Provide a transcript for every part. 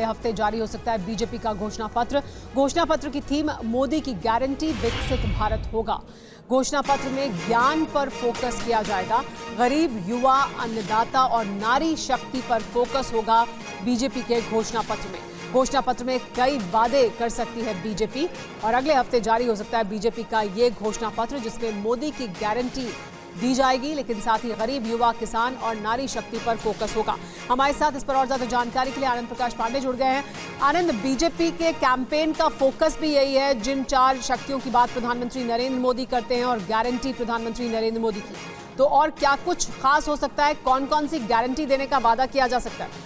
हफ्ते जारी हो सकता है बीजेपी का घोषणा पत्र। घोषणा पत्र की थीम मोदी की गारंटी विकसित भारत होगा। घोषणा पत्र में ज्ञान पर फोकस किया जाएगा। गरीब, युवा, अन्नदाता और नारी शक्ति पर फोकस होगा बीजेपी के घोषणा पत्र में। घोषणा पत्र में कई वादे कर सकती है बीजेपी और अगले हफ्ते जारी हो सकता है बीजेपी का ये घोषणा पत्र, जिसमें मोदी की गारंटी दी जाएगी, लेकिन साथ ही गरीब, युवा, किसान और नारी शक्ति पर फोकस होगा। हमारे साथ इस पर और ज्यादा जानकारी के लिए आनंद प्रकाश पांडे जुड़ गए हैं। आनंद, बीजेपी के कैंपेन का फोकस भी यही है, जिन 4 शक्तियों की बात प्रधानमंत्री नरेंद्र मोदी करते हैं और गारंटी प्रधानमंत्री नरेंद्र मोदी की, तो और क्या कुछ खास हो सकता है? कौन कौन सी गारंटी देने का वादा किया जा सकता है?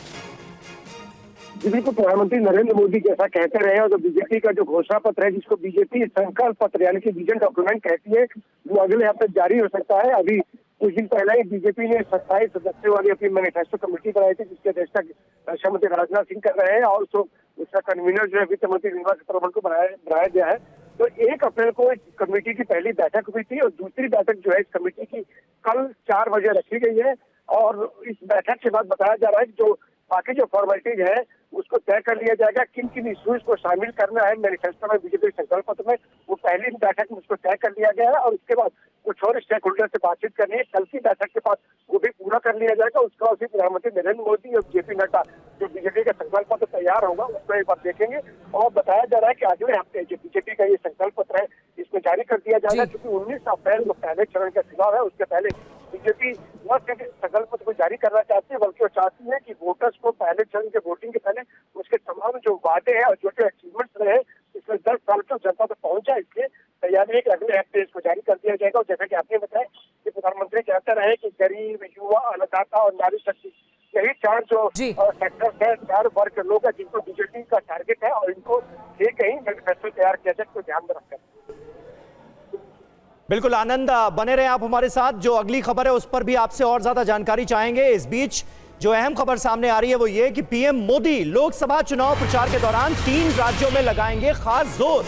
जी बिल्कुल, प्रधानमंत्री नरेंद्र मोदी जैसा कहते रहे और जो बीजेपी का जो घोषणा पत्र है, जिसको बीजेपी संकल्प पत्र यानी कि विजन डॉक्यूमेंट कहती है, वो अगले हफ्ते जारी हो सकता है। अभी कुछ दिन पहले ही बीजेपी ने 27 सदस्यों वाली अपनी मैनिफेस्टो कमेटी बनाई थी, जिसके अध्यक्षता रक्षा मंत्री राजनाथ सिंह कर रहे हैं और उसका कन्वीनर जो है वित्त मंत्री निर्मला सीतारमण को बनाया गया है। तो 1 अप्रैल को इस कमेटी की पहली बैठक हुई थी और दूसरी बैठक जो है इस कमेटी की कल 4 बजे रखी गई है। और इस बैठक के बाद बताया जा रहा है कि जो बाकी जो फॉर्मेलिटीज है उसको तय कर लिया जाएगा, किन किन इश्यूज को शामिल करना है मैनिफेस्टो में, बीजेपी संकल्प पत्र में। वो पहली बैठक में उसको तय कर लिया गया है और उसके बाद कुछ और स्टेक होल्डर से बातचीत करनी है। कल की बैठक के बाद वो भी पूरा कर लिया जाएगा। उसका उसी प्रधानमंत्री नरेंद्र मोदी और जेपी नड्डा जो बीजेपी का संकल्प पत्र तैयार होगा उसको एक बार देखेंगे। और बताया जा रहा है कि अगले हफ्ते जो बीजेपी का ये संकल्प पत्र है इसको जारी कर दिया जाएगा, क्योंकि 19 अप्रैल को पहले चरण का चुनाव है। उसके पहले बीजेपी न सिर्फ संकल्प पत्र को जारी करना चाहती है, बल्कि वो चाहती है कि वोटर्स को पहले चरण के वोटिंग के पहले उसके तमाम जो वादे हैं और जो अचीवमेंट्स रहे पिछले 10 साल तक जनता तक पहुंचा, इसलिए तैयारी है कि अगले हफ्ते इसको जारी कर दिया जाएगा। और जैसा कि आपने बताया कि प्रधानमंत्री कहते रहे कि गरीब, युवा, अन्नदाता और नारी शक्ति, यही 4 जो सेक्टर्स है, 4 वर्ग के लोग हैं जिनको बीजेपी का टारगेट है और इनको लेकर ही मैनिफेस्टो तैयार किया जाए, इसको ध्यान में रखकर। बिल्कुल आनंद, बने रहे आप हमारे साथ। जो अगली खबर है उस पर भी आपसे और ज्यादा जानकारी चाहेंगे। इस बीच जो अहम खबर सामने आ रही है वो ये कि पीएम मोदी लोकसभा चुनाव प्रचार के दौरान 3 राज्यों में लगाएंगे खास जोर।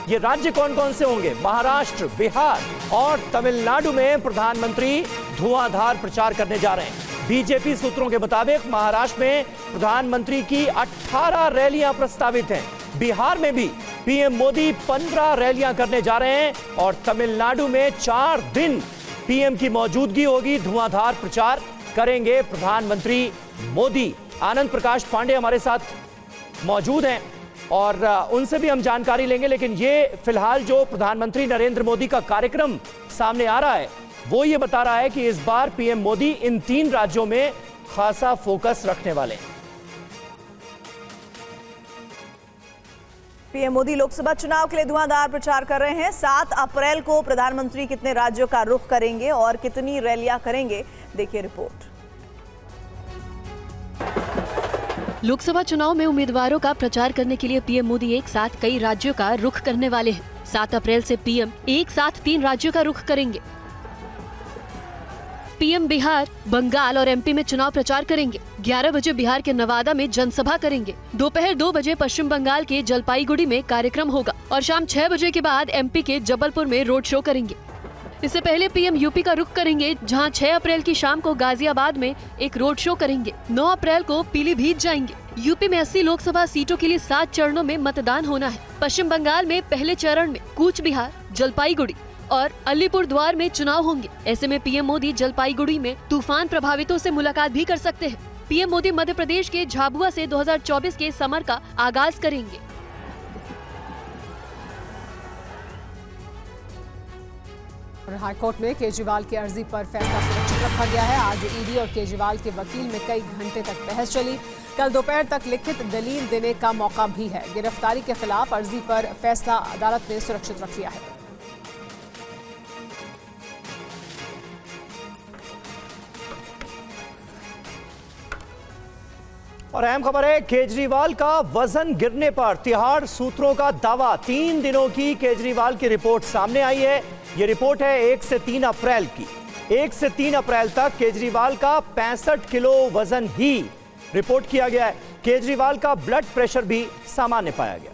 ये राज्य कौन कौन से होंगे? महाराष्ट्र, बिहार और तमिलनाडु में प्रधानमंत्री धुआंधार प्रचार करने जा रहे हैं। बीजेपी सूत्रों के मुताबिक महाराष्ट्र में प्रधानमंत्री की 18 रैलियां प्रस्तावित हैं। बिहार में भी पीएम मोदी 15 रैलियां करने जा रहे हैं और तमिलनाडु में 4 दिन पीएम की मौजूदगी होगी। धुआंधार प्रचार करेंगे प्रधानमंत्री मोदी। आनंद प्रकाश पांडे हमारे साथ मौजूद हैं और उनसे भी हम जानकारी लेंगे, लेकिन ये फिलहाल जो प्रधानमंत्री नरेंद्र मोदी का कार्यक्रम सामने आ रहा है वो ये बता रहा है कि इस बार पीएम मोदी इन 3 राज्यों में खासा फोकस रखने वाले हैं। पीएम मोदी लोकसभा चुनाव के लिए धुआंधार प्रचार कर रहे हैं। 7 अप्रैल को प्रधानमंत्री कितने राज्यों का रुख करेंगे और कितनी रैलियां करेंगे, देखिए रिपोर्ट। लोकसभा चुनाव में उम्मीदवारों का प्रचार करने के लिए पीएम मोदी एक साथ कई राज्यों का रुख करने वाले हैं। 7 अप्रैल से पीएम एक साथ 3 राज्यों का रुख करेंगे। पीएम बिहार, बंगाल और एमपी में चुनाव प्रचार करेंगे। 11 बजे बिहार के नवादा में जनसभा करेंगे। दोपहर 2 बजे पश्चिम बंगाल के जलपाईगुड़ी में कार्यक्रम होगा और शाम 6 बजे के बाद एमपी के जबलपुर में रोड शो करेंगे। इससे पहले पीएम यूपी का रुख करेंगे, जहां 6 अप्रैल की शाम को गाजियाबाद में एक रोड शो करेंगे। 9 अप्रैल को पीलीभीत जाएंगे। यूपी में 80 लोकसभा सीटों के लिए 7 चरणों में मतदान होना है। पश्चिम बंगाल में पहले चरण में कूच बिहार, जलपाईगुड़ी और अलीपुरद्वार में चुनाव होंगे। ऐसे में पीएम मोदी जलपाईगुड़ी में तूफान प्रभावितों से मुलाकात भी कर सकते हैं। पीएम मोदी मध्य प्रदेश के झाबुआ से 2024 के समर का आगाज करेंगे। हाईकोर्ट में केजरीवाल की अर्जी पर फैसला सुरक्षित रखा गया है। आज ईडी और केजरीवाल के वकील में कई घंटे तक बहस चली। कल दोपहर तक लिखित दलील देने का मौका भी है। गिरफ्तारी के खिलाफ अर्जी पर फैसला अदालत ने सुरक्षित रख लिया है। और अहम खबर है, केजरीवाल का वजन गिरने पर तिहाड़ सूत्रों का दावा। 3 दिनों की केजरीवाल की रिपोर्ट सामने आई है। यह रिपोर्ट है 1 से 3 अप्रैल की। 1 से 3 अप्रैल तक केजरीवाल का 65 किलो वजन ही रिपोर्ट किया गया है। केजरीवाल का ब्लड प्रेशर भी सामान्य पाया गया।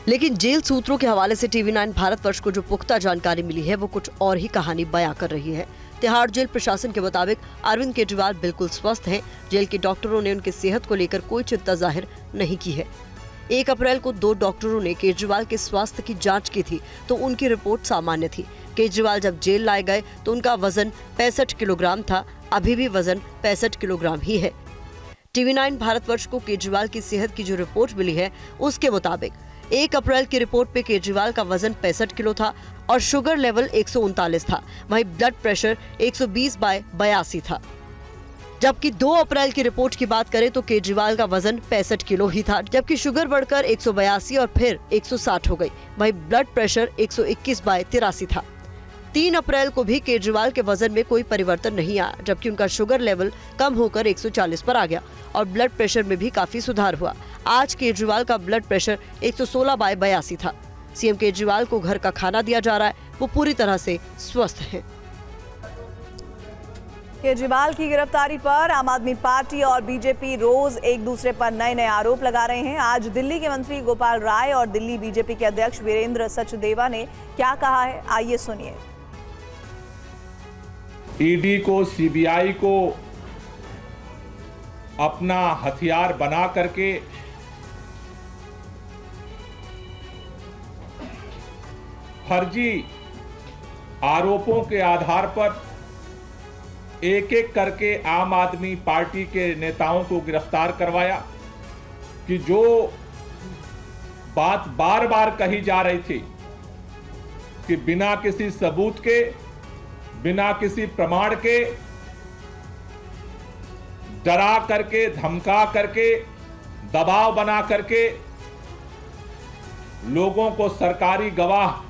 लेकिन जेल सूत्रों के हवाले से टीवी 9 भारतवर्ष को जो पुख्ता जानकारी मिली है वो कुछ और ही कहानी बयां कर रही है। तिहाड़ जेल प्रशासन के मुताबिक अरविंद केजरीवाल बिल्कुल स्वस्थ हैं। जेल के डॉक्टरों ने उनकी सेहत को लेकर कोई चिंता जाहिर नहीं की है। 1 अप्रैल को 2 डॉक्टरों ने केजरीवाल के स्वास्थ्य की जांच की थी तो उनकी रिपोर्ट सामान्य थी। केजरीवाल जब जेल लाए गए तो उनका वजन 65 किलोग्राम था। अभी भी वजन 65 किलोग्राम ही है। TV9 भारतवर्ष को केजरीवाल की सेहत की जो रिपोर्ट मिली है उसके मुताबिक 1 अप्रैल की रिपोर्ट पे केजरीवाल का वजन 65 किलो था और शुगर लेवल 139 था। वहीं ब्लड प्रेशर 120/82 था। जबकि 2 अप्रैल की रिपोर्ट की बात करें तो केजरीवाल का वजन 65 किलो ही था, जबकि शुगर बढ़कर 182 और फिर 160 हो गई। वहीं ब्लड प्रेशर 121/83 था। 3 अप्रैल को भी केजरीवाल के वजन में कोई परिवर्तन नहीं आया, जबकि उनका शुगर लेवल कम होकर 140 पर आ गया और ब्लड प्रेशर में भी काफी सुधार हुआ। आज केजरीवाल का ब्लड प्रेशर 116/82 था। सीएम केजरीवाल को घर का खाना दिया जा रहा है, वो पूरी तरह से स्वस्थ हैं। केजरीवाल की गिरफ्तारी पर आम आदमी पार्टी और बीजेपी रोज एक दूसरे पर नए नए आरोप लगा रहे हैं। आज दिल्ली के मंत्री गोपाल राय और दिल्ली बीजेपी के अध्यक्ष वीरेंद्र सचदेवा ने क्या कहा है, आइए सुनिए। ईडी को, सीबीआई को अपना हथियार बना करके फर्जी आरोपों के आधार पर एक एक करके आम आदमी पार्टी के नेताओं को गिरफ्तार करवाया कि जो बात बार बार कही जा रही थी कि बिना किसी सबूत के, बिना किसी प्रमाण के, डरा करके, धमका करके, दबाव बना करके लोगों को सरकारी गवाह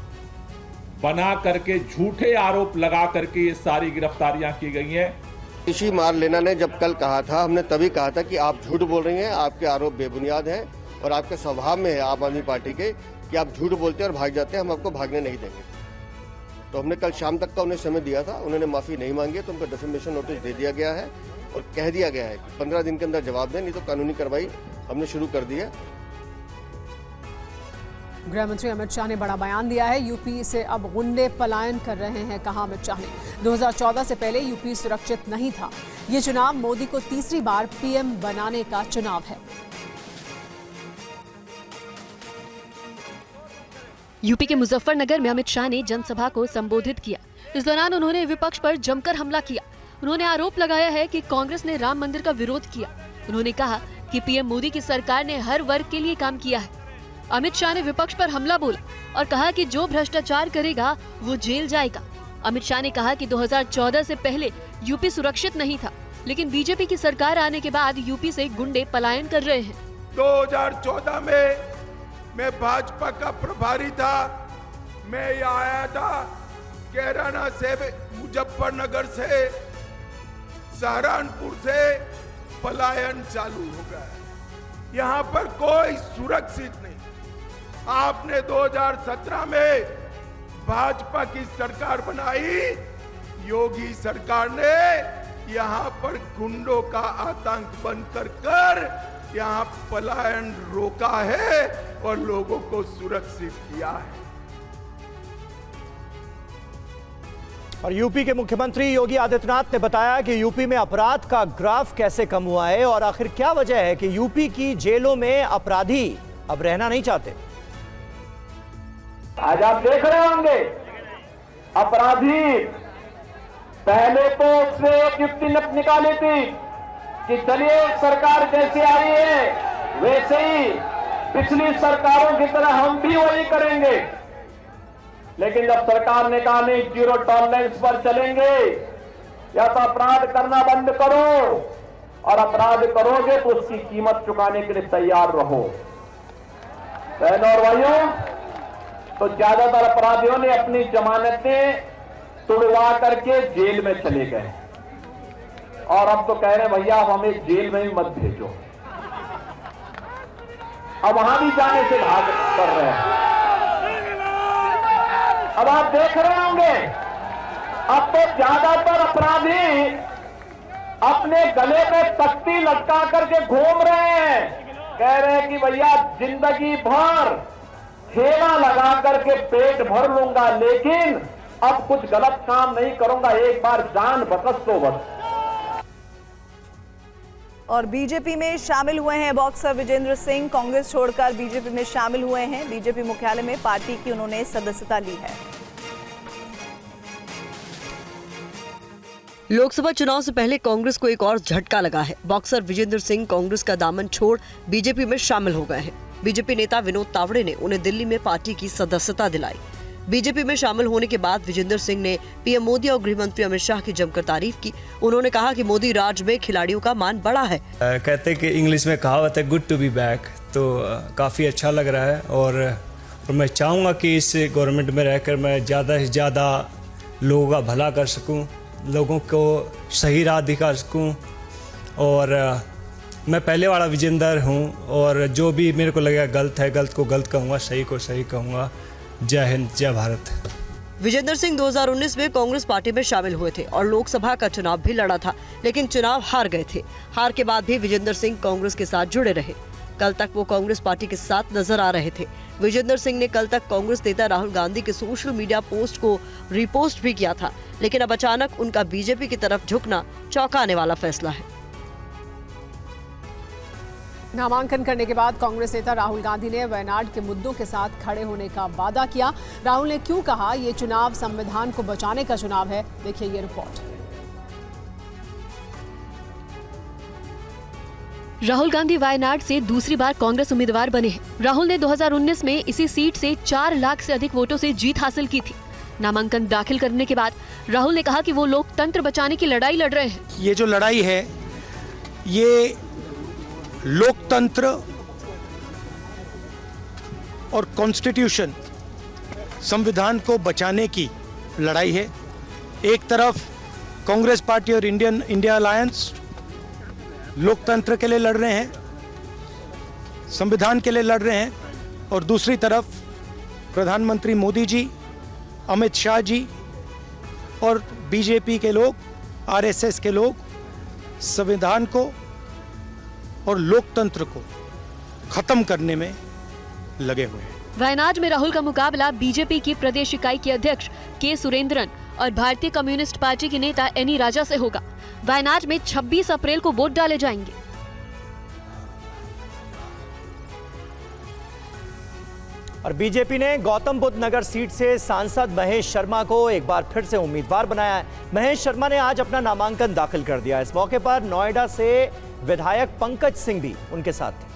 बना करके झूठे आरोप लगा करके ये सारी गिरफ्तारियां की गई हैं। ऋषि मारलेना ने जब कल कहा था, हमने तभी कहा था कि आप झूठ बोल रही हैं, आपके आरोप बेबुनियाद हैं और आपके स्वभाव में है आम आदमी पार्टी के कि आप झूठ बोलते हैं और भाग जाते हैं, हम आपको भागने नहीं देंगे। तो हमने कल शाम तक का उन्हें समय दिया था, उन्होंने माफी नहीं मांगी तो उनको डिफेमेशन नोटिस दे दिया गया है और कह दिया गया है कि 15 दिन के अंदर जवाब दें, नहीं तो कानूनी कार्रवाई हमने शुरू कर दी है। गृह मंत्री अमित शाह ने बड़ा बयान दिया है। यूपी से अब गुंडे पलायन कर रहे हैं, कहा अमित शाह ने। 2014 से पहले यूपी सुरक्षित नहीं था। ये चुनाव मोदी को तीसरी बार पीएम बनाने का चुनाव है। यूपी के मुजफ्फरनगर में अमित शाह ने जनसभा को संबोधित किया। इस दौरान उन्होंने विपक्ष पर जमकर हमला किया। उन्होंने आरोप लगाया है कि कांग्रेस ने राम मंदिर का विरोध किया। उन्होंने कहा कि पीएम मोदी की सरकार ने हर वर्ग के लिए काम किया है। अमित शाह ने विपक्ष पर हमला बोला और कहा कि जो भ्रष्टाचार करेगा वो जेल जाएगा। अमित शाह ने कहा कि 2014 से पहले यूपी सुरक्षित नहीं था, लेकिन बीजेपी की सरकार आने के बाद यूपी से गुंडे पलायन कर रहे हैं। 2014 में मैं भाजपा का प्रभारी था। मैं यहाँ आया था, कैराना से, मुजफ्फरनगर से, सहारनपुर से पलायन चालू हो गया। यहाँ पर कोई सुरक्षित नहीं। आपने 2017 में भाजपा की सरकार बनाई, योगी सरकार ने यहाँ पर गुंडों का आतंक बंद कर यहाँ पलायन रोका है और लोगों को सुरक्षित किया है। और यूपी के मुख्यमंत्री योगी आदित्यनाथ ने बताया कि यूपी में अपराध का ग्राफ कैसे कम हुआ है और आखिर क्या वजह है कि यूपी की जेलों में अपराधी अब रहना नहीं चाहते। आज आप देख रहे होंगे अपराधी पहले तो उसने एक युक्ति निकाली थी कि चलिए सरकार जैसे आई है वैसे ही पिछली सरकारों की तरह हम भी वही करेंगे। लेकिन जब सरकार ने कहा नहीं, जीरो टॉलरेंस पर चलेंगे, या तो अपराध करना बंद करो और अपराध करोगे तो उसकी कीमत चुकाने के लिए तैयार रहो। बहनों और भाइयों, तो ज्यादातर अपराधियों ने अपनी जमानतें तुड़वा करके जेल में चले गए और अब तो कह रहे हैं भैया अब हमें जेल में ही मत भेजो। अब वहां भी जाने से भाग कर रहे हैं। अब आप देख रहे होंगे अब तो ज्यादातर अपराधी अपने गले पे तख्ती लटका करके घूम रहे हैं। कह रहे हैं कि भैया जिंदगी भर ठेला लगा करके पेट भर लूंगा, लेकिन अब कुछ गलत काम नहीं करूंगा, एक बार जान बकस तो बस। और बीजेपी में शामिल हुए हैं बॉक्सर विजेंद्र सिंह, कांग्रेस छोड़कर बीजेपी में शामिल हुए हैं। बीजेपी मुख्यालय में पार्टी की उन्होंने सदस्यता ली है। लोकसभा चुनाव से पहले कांग्रेस को एक और झटका लगा है। बॉक्सर विजेंद्र सिंह कांग्रेस का दामन छोड़ बीजेपी में शामिल हो गए हैं। बीजेपी नेता विनोद तावड़े ने उन्हें दिल्ली में पार्टी की सदस्यता दिलाई। बीजेपी में शामिल होने के बाद विजेंद्र सिंह ने पीएम मोदी और गृह मंत्री अमित शाह की जमकर तारीफ की। उन्होंने कहा कि मोदी राज में खिलाड़ियों का मान बढ़ा है। कहते कि इंग्लिश में कहावत है गुड टू बी बैक, तो काफ़ी अच्छा लग रहा है और मैं चाहूँगा कि इस गवर्नमेंट में रहकर मैं ज़्यादा से ज़्यादा लोगों का भला कर सकूँ, लोगों को सही राह दिखा सकूँ। और मैं पहले वाला विजेंद्र हूँ और जो भी मेरे को लगेगा गलत है, गलत को गलत कहूँगा, सही को सही कहूँगा। जय हिंद, जय भारत। विजेंद्र सिंह 2019 में कांग्रेस पार्टी में शामिल हुए थे और लोकसभा का चुनाव भी लड़ा था, लेकिन चुनाव हार गए थे। हार के बाद भी विजेंद्र सिंह कांग्रेस के साथ जुड़े रहे। कल तक वो कांग्रेस पार्टी के साथ नजर आ रहे थे। विजेंद्र सिंह ने कल तक कांग्रेस नेता राहुल गांधी के सोशल मीडिया पोस्ट को रिपोस्ट भी किया था, लेकिन अब अचानक उनका बीजेपी की तरफ झुकना चौंकाने वाला फैसला है। नामांकन करने के बाद कांग्रेस नेता राहुल गांधी ने वायनाड के मुद्दों के साथ खड़े होने का वादा किया। राहुल ने क्यों कहा ये चुनाव संविधान को बचाने का चुनाव है, देखिए ये रिपोर्ट। राहुल गांधी वायनाड से दूसरी बार कांग्रेस उम्मीदवार बने हैं। राहुल ने 2019 में इसी सीट से 4 लाख से अधिक वोटों से जीत हासिल की थी। नामांकन दाखिल करने के बाद राहुल ने कहा कि वो लोकतंत्र बचाने की लड़ाई लड़ रहे हैं। ये जो लड़ाई है ये लोकतंत्र और कॉन्स्टिट्यूशन, संविधान को बचाने की लड़ाई है। एक तरफ कांग्रेस पार्टी और इंडिया अलायंस लोकतंत्र के लिए लड़ रहे हैं, संविधान के लिए लड़ रहे हैं, और दूसरी तरफ प्रधानमंत्री मोदी जी, अमित शाह जी और बीजेपी के लोग, आरएसएस के लोग संविधान को और लोकतंत्र को खत्म करने में लगे हुए हैं। वायनाड में राहुल का मुकाबला बीजेपी की प्रदेश इकाई के अध्यक्ष के सुरेंद्रन और भारतीय कम्युनिस्ट पार्टी के नेता एनी राजा से होगा। वायनाड में 26 अप्रैल को वोट डाले जाएंगे। और बीजेपी ने गौतम बुद्ध नगर सीट से सांसद महेश शर्मा को एक बार फिर से उम्मीदवार बनाया है। महेश शर्मा ने आज अपना नामांकन दाखिल कर दिया। इस मौके पर नोएडा से विधायक पंकज सिंह भी उनके साथ थे।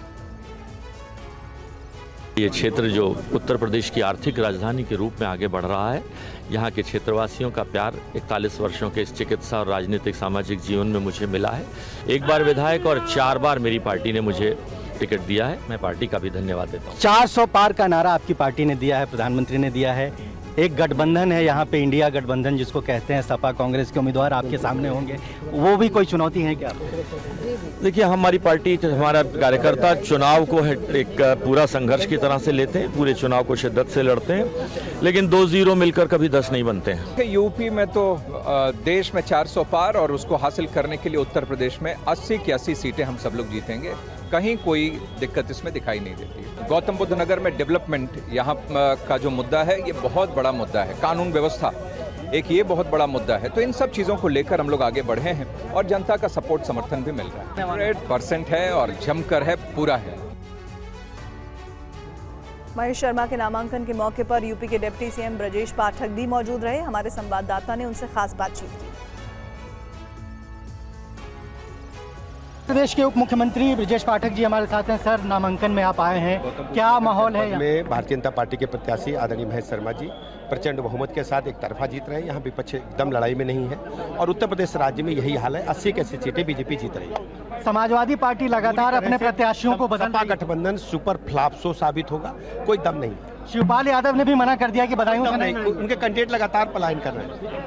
ये क्षेत्र जो उत्तर प्रदेश की आर्थिक राजधानी के रूप में आगे बढ़ रहा है, यहाँ के क्षेत्रवासियों का प्यार 41 वर्षों के इस चिकित्सा और राजनीतिक सामाजिक जीवन में मुझे मिला है। एक बार विधायक और 4 बार मेरी पार्टी ने मुझे टिकट दिया है। मैं पार्टी का भी धन्यवाद देता हूँ। 400 पार का नारा आपकी पार्टी ने दिया है, प्रधानमंत्री ने दिया है। एक गठबंधन है यहाँ पे, इंडिया गठबंधन जिसको कहते हैं, सपा कांग्रेस के उम्मीदवार आपके सामने होंगे, वो भी कोई चुनौती है क्या? देखिए, हमारी पार्टी, हमारा कार्यकर्ता चुनाव को एक पूरा संघर्ष की तरह से लेते हैं, पूरे चुनाव को शिद्दत से लड़ते हैं, लेकिन 2-0 मिलकर कभी 10 नहीं बनते हैं। यूपी में तो देश में 400 पार, और उसको हासिल करने के लिए उत्तर प्रदेश में 80 की 80 सीटें हम सब लोग जीतेंगे। कहीं कोई दिक्कत इसमें दिखाई नहीं देती। गौतम बुद्ध नगर में डेवलपमेंट यहाँ का जो मुद्दा है, ये बहुत बड़ा मुद्दा है। कानून व्यवस्था एक ये बहुत बड़ा मुद्दा है। तो इन सब चीज़ों को लेकर हम लोग आगे बढ़े हैं और जनता का सपोर्ट समर्थन भी मिल रहा है। 100% है और जमकर है, पूरा है। महेश शर्मा के नामांकन के मौके पर यूपी के डिप्टी सीएम ब्रजेश पाठक भी मौजूद रहे। हमारे संवाददाता ने उनसे खास बातचीत की। प्रदेश के उप मुख्यमंत्री ब्रजेश पाठक जी हमारे साथ हैं। सर, नामांकन में आप आए हैं, क्या माहौल है? में भारतीय जनता पार्टी के प्रत्याशी आदरणीय महेश शर्मा जी प्रचंड बहुमत के साथ एक तरफा जीत रहे हैं। यहाँ विपक्ष एकदम लड़ाई में नहीं है और उत्तर प्रदेश राज्य में यही हाल है। 80 की 80 सीटें बीजेपी जीत रही है। समाजवादी पार्टी लगातार अपने प्रत्याशियों को बदल, गठबंधन सुपर फ्लॉप शो साबित होगा, कोई दम नहीं। शिवपाल यादव ने भी मना कर दिया कि बधाइयों से नहीं, उनके कैंडिडेट लगातार पलायन कर रहे हैं।